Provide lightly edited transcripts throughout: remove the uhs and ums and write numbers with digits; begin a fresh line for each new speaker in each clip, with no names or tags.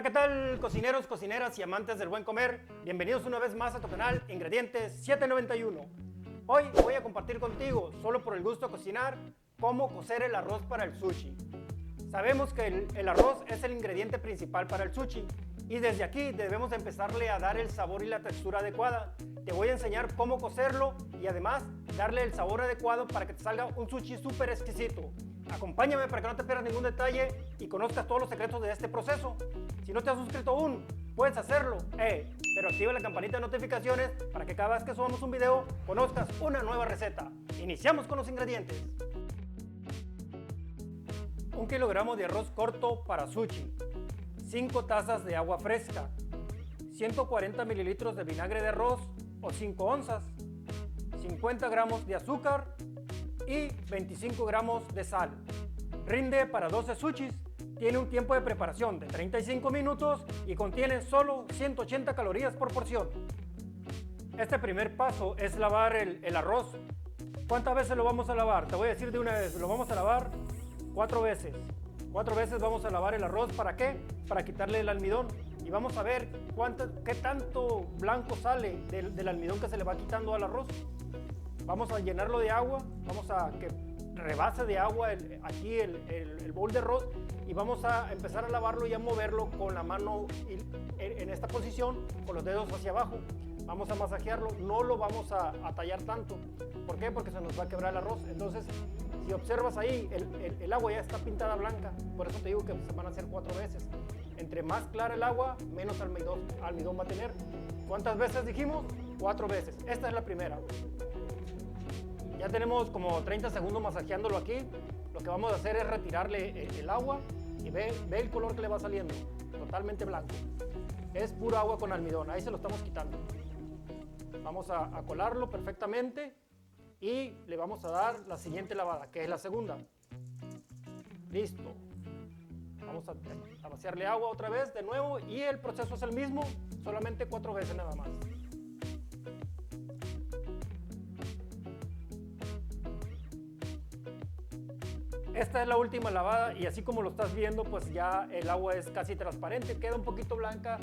¿qué tal, cocineros, cocineras y amantes del buen comer? Bienvenidos una vez más a tu canal Ingredientes 791. Hoy voy a compartir contigo, solo por el gusto de cocinar, cómo cocer el arroz para el sushi. Sabemos que el arroz es el ingrediente principal para el sushi y desde aquí debemos empezarle a dar el sabor y la textura adecuada. Te voy a enseñar cómo cocerlo y además darle el sabor adecuado para que te salga un sushi súper exquisito. Acompáñame para que no te pierdas ningún detalle y conozcas todos los secretos de este proceso. Si no te has suscrito aún, puedes hacerlo, pero activa la campanita de notificaciones para que cada vez que subamos un video conozcas una nueva receta. Iniciamos con los ingredientes. 1 kilogramo de arroz corto para sushi, 5 tazas de agua fresca, 140 mililitros de vinagre de arroz o 5 onzas, 50 gramos de azúcar y 25 gramos de sal. Rinde para 12 sushis, tiene un tiempo de preparación de 35 minutos y contiene solo 180 calorías por porción. Este primer paso es lavar el arroz. ¿Cuántas veces lo vamos a lavar? Te voy a decir de una vez, lo vamos a lavar 4 veces. 4 veces vamos a lavar el arroz, ¿para qué? Para quitarle el almidón y vamos a ver qué tanto blanco sale del almidón que se le va quitando al arroz. Vamos a llenarlo de agua, vamos a que rebase de agua aquí el bowl de arroz y vamos a empezar a lavarlo y a moverlo con la mano en esta posición, con los dedos hacia abajo. Vamos a masajearlo, no lo vamos a tallar tanto. ¿Por qué? Porque se nos va a quebrar el arroz. Entonces, si observas ahí, el agua ya está pintada blanca. Por eso te digo que se van a hacer 4 veces. Entre más clara el agua, menos almidón va a tener. ¿Cuántas veces dijimos? 4 veces. Esta es la primera. Ya tenemos como 30 segundos masajeándolo aquí. Lo que vamos a hacer es retirarle el agua y ve el color que le va saliendo. Totalmente blanco. Es pura agua con almidón. Ahí se lo estamos quitando. Vamos a colarlo perfectamente y le vamos a dar la siguiente lavada, que es la segunda. Listo. Vamos a vaciarle agua otra vez de nuevo y el proceso es el mismo, solamente 4 veces nada más. Esta es la última lavada y así como lo estás viendo, pues ya el agua es casi transparente, queda un poquito blanca,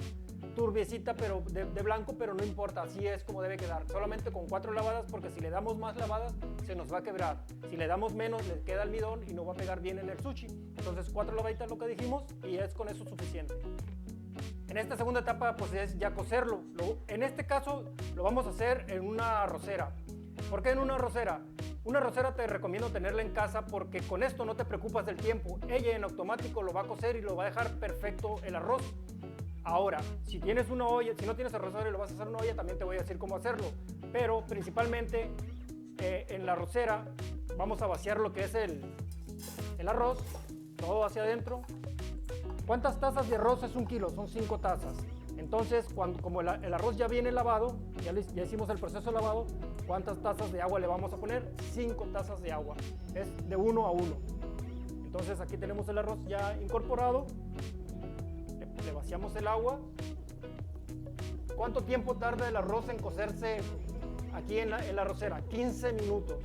turbiecita, pero de blanco, pero no importa, así es como debe quedar. Solamente con 4 lavadas, porque si le damos más lavadas se nos va a quebrar. Si le damos menos, le queda almidón y no va a pegar bien en el sushi. Entonces 4 lavaditas lo que dijimos y es con eso suficiente. En esta segunda etapa pues es ya cocerlo. En este caso lo vamos a hacer en una arrocera. ¿Por qué en una arrocera? Una arrocera te recomiendo tenerla en casa porque con esto no te preocupas del tiempo. Ella en automático lo va a cocer y lo va a dejar perfecto el arroz. Ahora, si tienes una olla, si no tienes arrocera y lo vas a hacer en una olla, también te voy a decir cómo hacerlo. Pero principalmente en la arrocera vamos a vaciar lo que es el arroz, todo hacia adentro. ¿Cuántas tazas de arroz es 1 kilo? Son 5 tazas. Entonces, como el arroz ya viene lavado, ya hicimos el proceso de lavado, ¿cuántas tazas de agua le vamos a poner? 5 tazas de agua. Es de 1 a 1. Entonces aquí tenemos el arroz ya incorporado. Le vaciamos el agua. ¿Cuánto tiempo tarda el arroz en cocerse aquí en la arrocera? 15 minutos.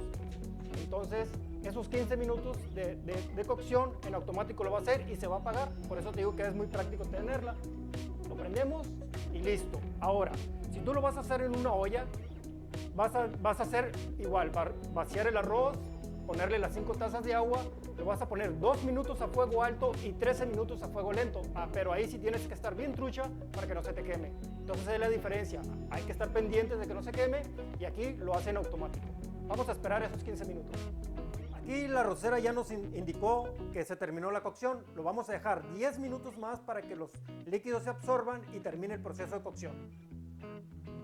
Entonces, esos 15 minutos de cocción en automático lo va a hacer y se va a apagar. Por eso te digo que es muy práctico tenerla. Lo prendemos y listo. Ahora, si tú lo vas a hacer en una olla, vas a hacer igual, vaciar el arroz, ponerle las 5 tazas de agua, lo vas a poner 2 minutos a fuego alto y 13 minutos a fuego lento. Pero ahí sí tienes que estar bien trucha para que no se te queme. Entonces es la diferencia. Hay que estar pendientes de que no se queme y aquí lo hace en automático. Vamos a esperar esos 15 minutos. Aquí la arrocera ya nos indicó que se terminó la cocción. Lo vamos a dejar 10 minutos más para que los líquidos se absorban y termine el proceso de cocción.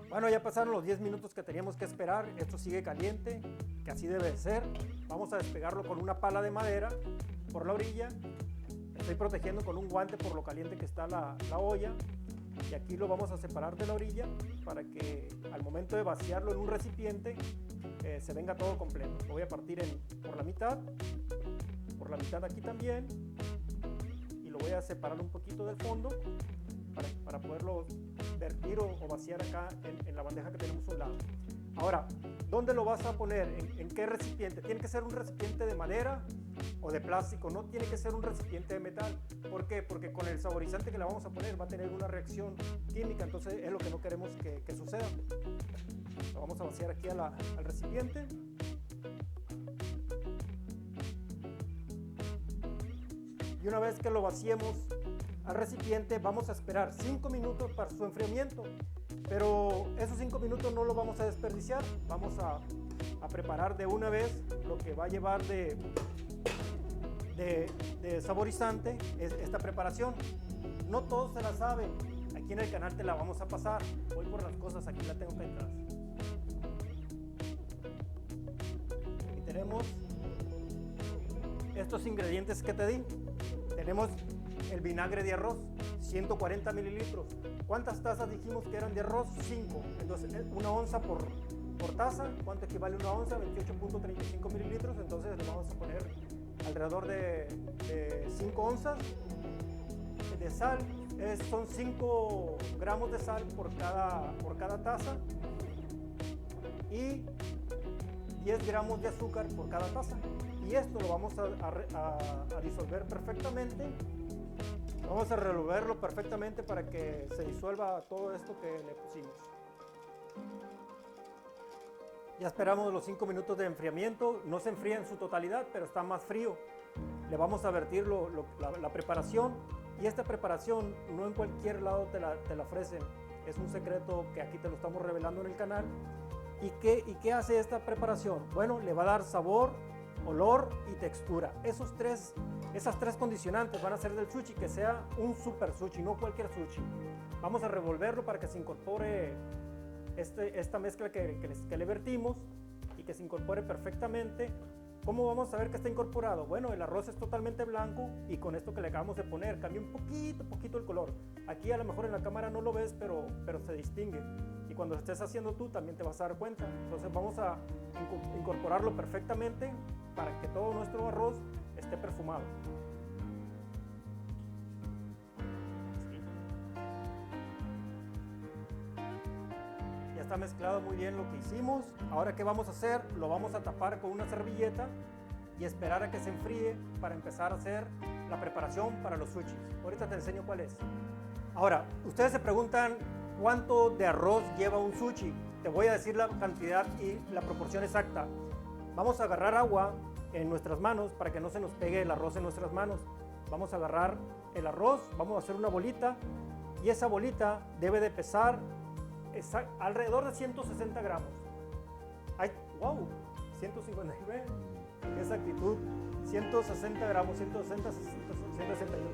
Bueno, ya pasaron los 10 minutos que teníamos que esperar. Esto sigue caliente, que así debe de ser. Vamos a despegarlo con una pala de madera por la orilla. Estoy protegiendo con un guante por lo caliente que está la olla. Y aquí lo vamos a separar de la orilla para que al momento de vaciarlo en un recipiente se venga todo completo. Lo voy a partir por la mitad aquí también. Y lo voy a separar un poquito del fondo para poderlo vertir o vaciar acá en la bandeja que tenemos a un lado. Ahora, ¿Dónde lo vas a poner? ¿En qué recipiente? Tiene que ser un recipiente de madera o de plástico, no tiene que ser un recipiente de metal. ¿Por qué? Porque con el saborizante que le vamos a poner va a tener una reacción química, entonces es lo que no queremos que suceda. Lo vamos a vaciar aquí al recipiente. Y una vez que lo vaciemos al recipiente, vamos a esperar 5 minutos para su enfriamiento. Pero esos 5 minutos no los vamos a desperdiciar. Vamos a preparar de una vez lo que va a llevar de saborizante esta preparación. No todos se la saben. Aquí en el canal te la vamos a pasar. Voy por las cosas, aquí la tengo acá atrás. Aquí tenemos estos ingredientes que te di. Tenemos el vinagre de arroz, 140 mililitros. ¿Cuántas tazas dijimos que eran de arroz? 5. Entonces, una onza por taza. ¿Cuánto equivale una onza? 28.35 mililitros. Entonces, le vamos a poner alrededor de 5 onzas de sal. Son 5 gramos de sal por cada taza. Y 10 gramos de azúcar por cada taza. Y esto lo vamos a disolver perfectamente. Vamos a revolverlo perfectamente para que se disuelva todo esto que le pusimos. Ya esperamos los 5 minutos de enfriamiento. No se enfría en su totalidad, pero está más frío. Le vamos a vertir la preparación. Y esta preparación no en cualquier lado te la ofrecen. Es un secreto que aquí te lo estamos revelando en el canal. ¿Y qué hace esta preparación? Bueno, le va a dar sabor, olor y textura. Esas tres condicionantes van a hacer del sushi que sea un super sushi, no cualquier sushi. Vamos a revolverlo para que se incorpore esta mezcla que le vertimos y que se incorpore perfectamente. ¿Cómo vamos a ver que está incorporado? Bueno, el arroz es totalmente blanco y con esto que le acabamos de poner cambia un poquito el color. Aquí a lo mejor en la cámara no lo ves, pero se distingue. Y cuando lo estés haciendo tú también te vas a dar cuenta. Entonces vamos a incorporarlo perfectamente para que todo nuestro arroz esté perfumado. Así. Ya está mezclado muy bien lo que hicimos. Ahora, ¿qué vamos a hacer? Lo vamos a tapar con una servilleta y esperar a que se enfríe para empezar a hacer la preparación para los sushis. Ahorita te enseño cuál es. Ahora, ustedes se preguntan cuánto de arroz lleva un sushi. Te voy a decir la cantidad y la proporción exacta. Vamos a agarrar agua en nuestras manos para que no se nos pegue el arroz en nuestras manos. Vamos a agarrar el arroz, vamos a hacer una bolita y esa bolita debe de pesar alrededor de 160 gramos. ¡Ay, wow! 159, qué exactitud, 160 gramos, 160, 161.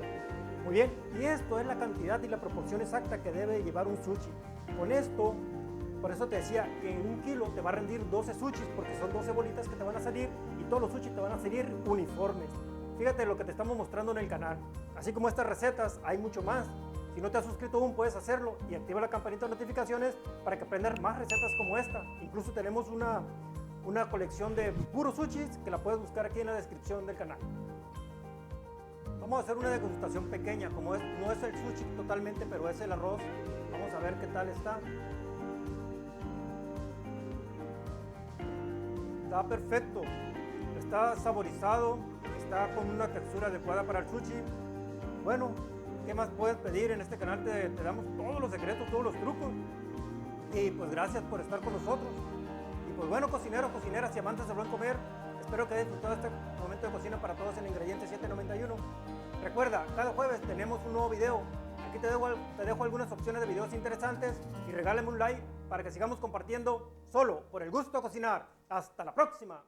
Muy bien, y esto es la cantidad y la proporción exacta que debe llevar un sushi. Con esto, por eso te decía que en 1 kilo te va a rendir 12 sushis, porque son 12 bolitas que te van a salir y todos los sushis te van a salir uniformes. Fíjate lo que te estamos mostrando en el canal. Así como estas recetas, hay mucho más. Si no te has suscrito aún, puedes hacerlo y activa la campanita de notificaciones para que aprendas más recetas como esta. Incluso tenemos una colección de puros sushis que la puedes buscar aquí en la descripción del canal. Vamos a hacer una degustación pequeña, como no es el sushi totalmente, pero es el arroz. Vamos a ver qué tal está. Está perfecto, está saborizado, está con una textura adecuada para el sushi. Bueno, ¿qué más puedes pedir? En este canal te damos todos los secretos, todos los trucos. Y pues gracias por estar con nosotros. Y pues bueno, cocineros, cocineras y amantes del buen comer, espero que hayas disfrutado este momento de cocina para todos en Ingredientes 791. Recuerda, cada jueves tenemos un nuevo video. Aquí te dejo algunas opciones de videos interesantes y regálame un like para que sigamos compartiendo solo por el gusto de cocinar. ¡Hasta la próxima!